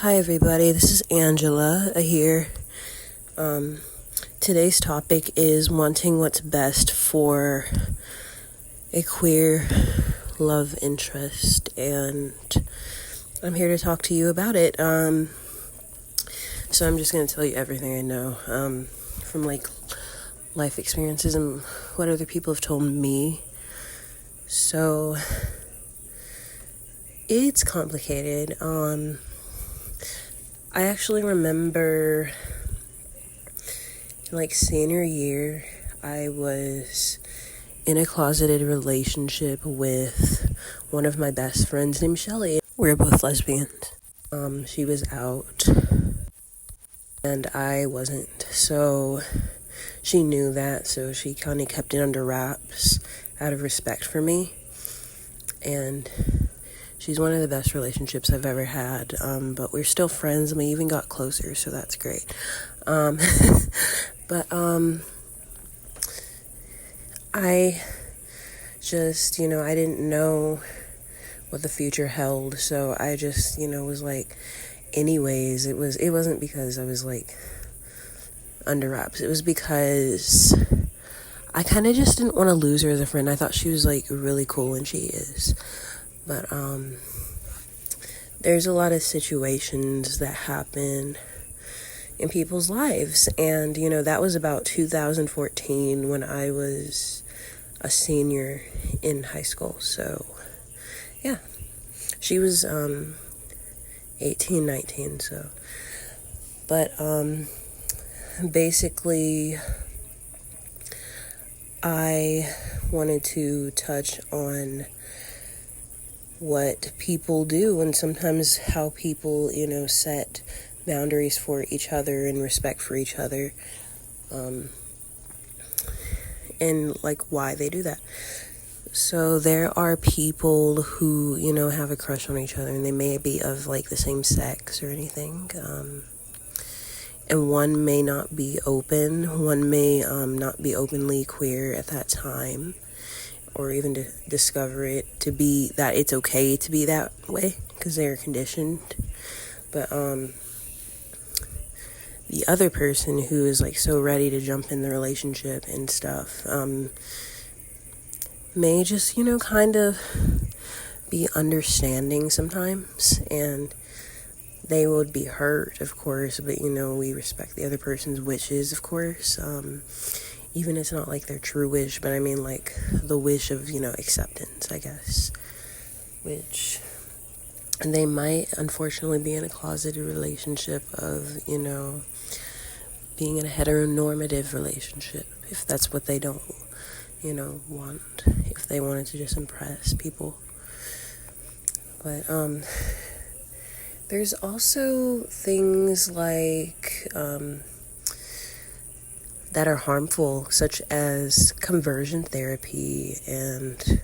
Hi everybody, this is Angela here. Today's topic is wanting what's best for a queer love interest, and I'm here to talk to you about it. So I'm just going to tell you everything I know from life experiences and what other people have told me. So it's complicated. I actually remember senior year, I was in a closeted relationship with one of my best friends named Shelly. We're both lesbians. She was out and I wasn't. So she knew that, so she kind of kept it under wraps out of respect for me. And she's one of the best relationships I've ever had, but we're still friends, and we even got closer, so that's great. But I just, I didn't know what the future held, so I just, was anyways, it wasn't because I was under wraps. It was because I kind of just didn't want to lose her as a friend. I thought she was really cool, and she is. But there's a lot of situations that happen in people's lives, and that was about 2014 when I was a senior in high school. So yeah, she was 18, 19. So, but basically, I wanted to touch on what people do and sometimes how people, set boundaries for each other and respect for each other, and why they do that. So there are people who, have a crush on each other, and they may be of the same sex or anything, and one may not be open, one may not be openly queer at that time, or even to discover it to be that it's okay to be that way because they're conditioned. But the other person who is so ready to jump in the relationship and stuff may just kind of be understanding sometimes, and they would be hurt, of course, but we respect the other person's wishes, of course. Even it's not their true wish, but I mean the wish of, acceptance, I guess. Which, and they might unfortunately be in a closeted relationship of, being in a heteronormative relationship, if that's what they don't, want, if they wanted to just impress people. But, there's also things that are harmful, such as conversion therapy and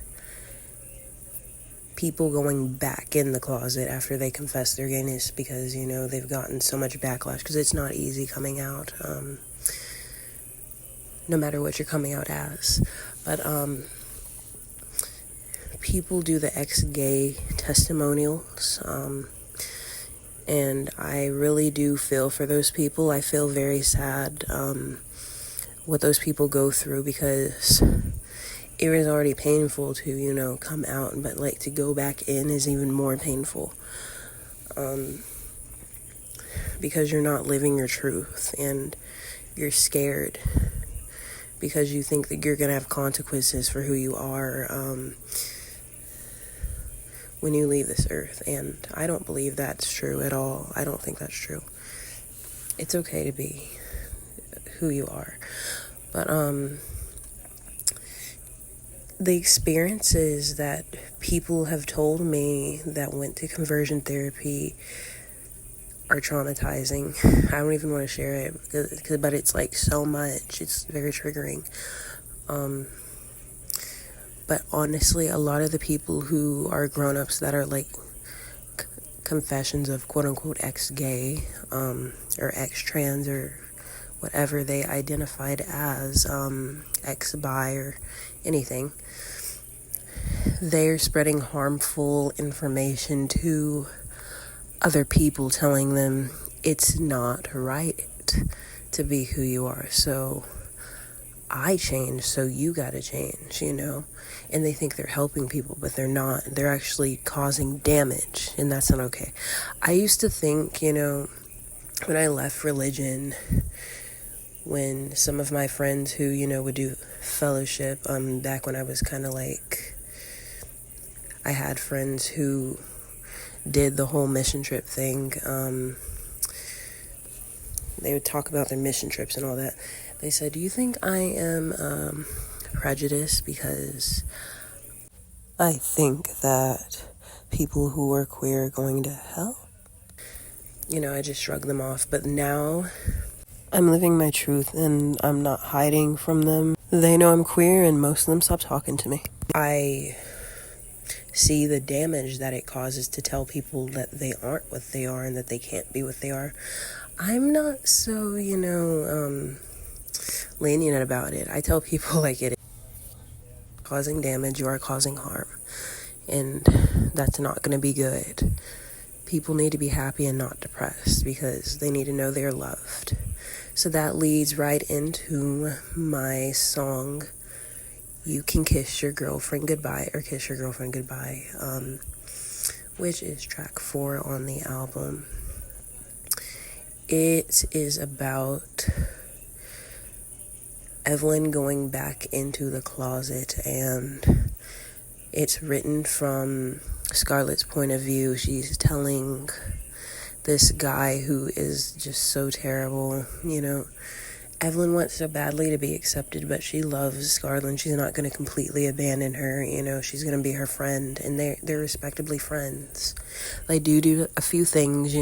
people going back in the closet after they confess their gayness because, they've gotten so much backlash, because it's not easy coming out, no matter what you're coming out as. But people do the ex-gay testimonials, and I really do feel for those people. I feel very sad what those people go through, because it was already painful to, come out, but to go back in is even more painful, because you're not living your truth, and you're scared because you think that you're going to have consequences for who you are when you leave this earth, and I don't believe that's true at all. I don't think that's true. It's okay to be who you are. But the experiences that people have told me that went to conversion therapy are traumatizing. I don't even want to share it, but it's so much. It's very triggering. But honestly, a lot of the people who are grown-ups that are confessions of quote-unquote ex-gay or ex-trans or whatever they identified as, ex-bi or anything, they're spreading harmful information to other people telling them it's not right to be who you are. So I changed, so you gotta change, And they think they're helping people, but they're not. They're actually causing damage, and that's not okay. I used to think, when I left religion, when some of my friends who, would do fellowship, back when I was kind of like, I had friends who did the whole mission trip thing. They would talk about their mission trips and all that. They said, do you think I am prejudiced because I think that people who are queer are going to hell? I just shrugged them off. But now I'm living my truth and I'm not hiding from them. They know I'm queer and most of them stop talking to me. I see the damage that it causes to tell people that they aren't what they are and that they can't be what they are. I'm not so, lenient about it. I tell people like it is. Causing damage, you are causing harm. And that's not going to be good. People need to be happy and not depressed because they need to know they're loved. So that leads right into my song, You Can Kiss Your Girlfriend Goodbye, or Kiss Your Girlfriend Goodbye, which is track 4 on the album. It is about Evelyn going back into the closet, and it's written from Scarlett's point of view. She's telling this guy who is just so terrible, Evelyn wants so badly to be accepted, but she loves Scarlett. She's not going to completely abandon her, she's going to be her friend, and they're respectably friends. They do a few things,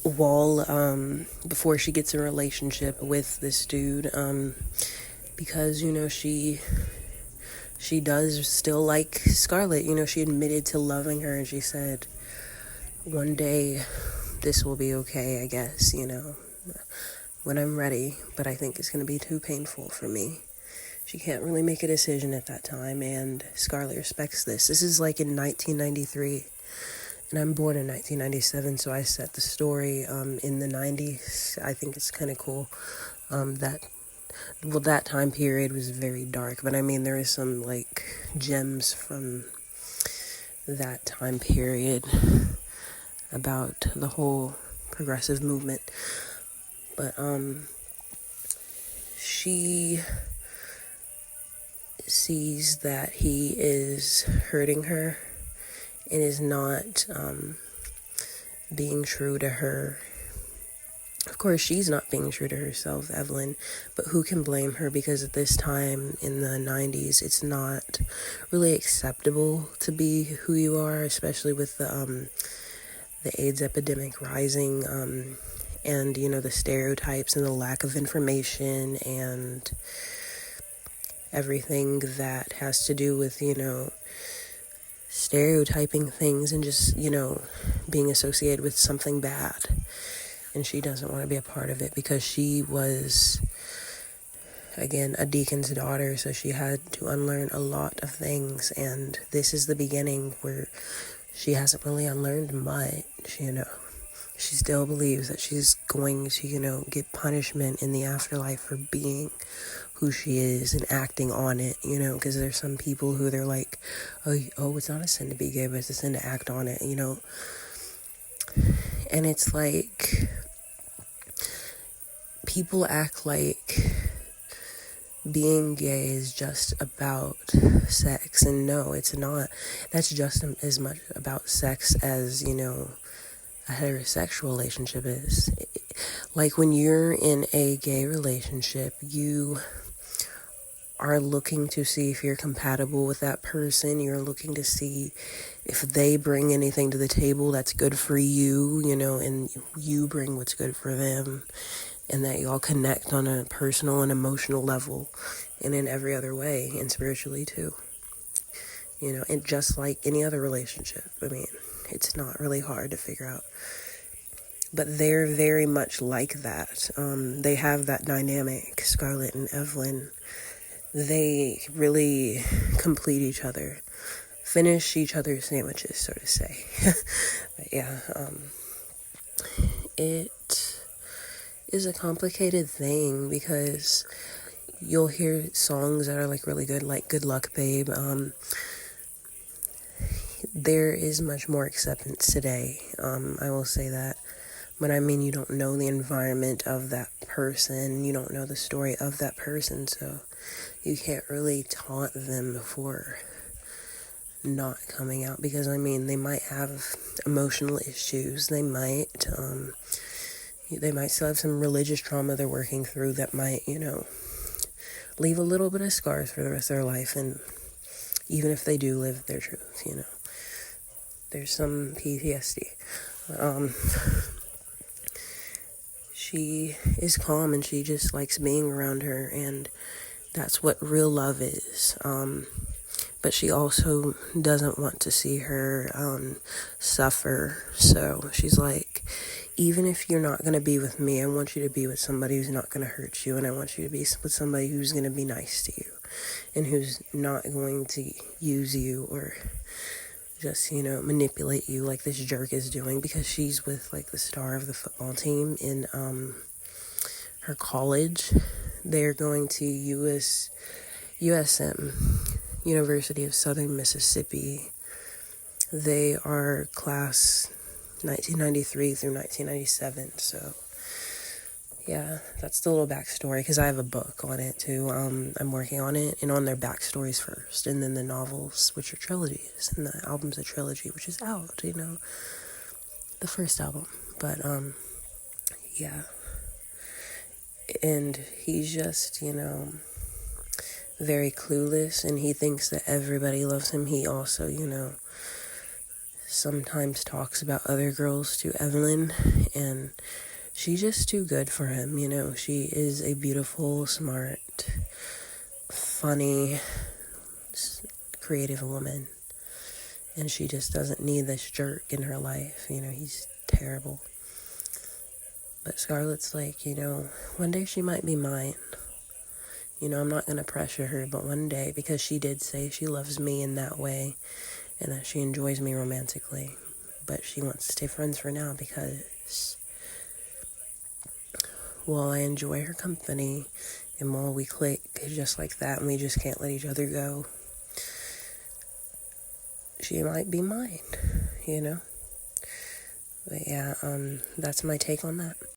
while before she gets a relationship with this dude, because she does still like Scarlett. She admitted to loving her, and she said one day this will be okay, I guess, when I'm ready, but I think it's going to be too painful for me. She can't really make a decision at that time, and Scarlett respects this. This is like in 1993. And I'm born in 1997, so I set the story in the 90s. I think it's kind of cool. That time period was very dark, but I mean, there is some, gems from that time period about the whole progressive movement. But, she sees that he is hurting her and is not being true to her. Of course, she's not being true to herself, Evelyn, but who can blame her? Because at this time in the 90s, it's not really acceptable to be who you are, especially with the AIDS epidemic rising, and, the stereotypes and the lack of information and everything that has to do with, stereotyping things and just, being associated with something bad. And she doesn't want to be a part of it because she was, again, a deacon's daughter, so she had to unlearn a lot of things. And this is the beginning where she hasn't really unlearned much, She still believes that she's going to, get punishment in the afterlife for being who she is and acting on it, because there's some people who they're like, oh, it's not a sin to be gay, but it's a sin to act on it, And it's like, people act like being gay is just about sex, and no, it's not. That's just as much about sex as, a heterosexual relationship is. Like, when you're in a gay relationship, you are looking to see if you're compatible with that person. You're looking to see if they bring anything to the table that's good for you, and you bring what's good for them, and that y'all connect on a personal and emotional level, and in every other way, and spiritually too. And just like any other relationship, I mean, it's not really hard to figure out. But they're very much like that. They have that dynamic, Scarlett and Evelyn. They really complete each other. finish each other's sandwiches, so to say. But yeah, it is a complicated thing because you'll hear songs that are like really good, like Good Luck Babe. There is much more acceptance today. I will say that. But I mean, you don't know the environment of that person. You don't know the story of that person. So you can't really taunt them for not coming out. Because, I mean, they might have emotional issues. They might still have some religious trauma they're working through that might, leave a little bit of scars for the rest of their life. And even if they do live their truth, there's some PTSD. She is calm and she just likes being around her, and that's what real love is. But she also doesn't want to see her suffer. So she's like, even if you're not going to be with me, I want you to be with somebody who's not going to hurt you, and I want you to be with somebody who's going to be nice to you and who's not going to use you or just, manipulate you like this jerk is doing, because she's with, like, the star of the football team in her college. They're going to USM, University of Southern Mississippi. They are class 1993 through 1997, so yeah, that's the little backstory, because I have a book on it, too. I'm working on it, and on their backstories first, and then the novels, which are trilogies, and the album's a trilogy, which is out, the first album. But, yeah. And he's just, very clueless, and he thinks that everybody loves him. He also, sometimes talks about other girls to Evelyn, and she's just too good for him, She is a beautiful, smart, funny, creative woman. And she just doesn't need this jerk in her life. He's terrible. But Scarlett's like, one day she might be mine. I'm not going to pressure her, but one day, because she did say she loves me in that way and that she enjoys me romantically. But she wants to stay friends for now because, well, I enjoy her company, and while we click just like that and we just can't let each other go, she might be mine, But yeah, that's my take on that.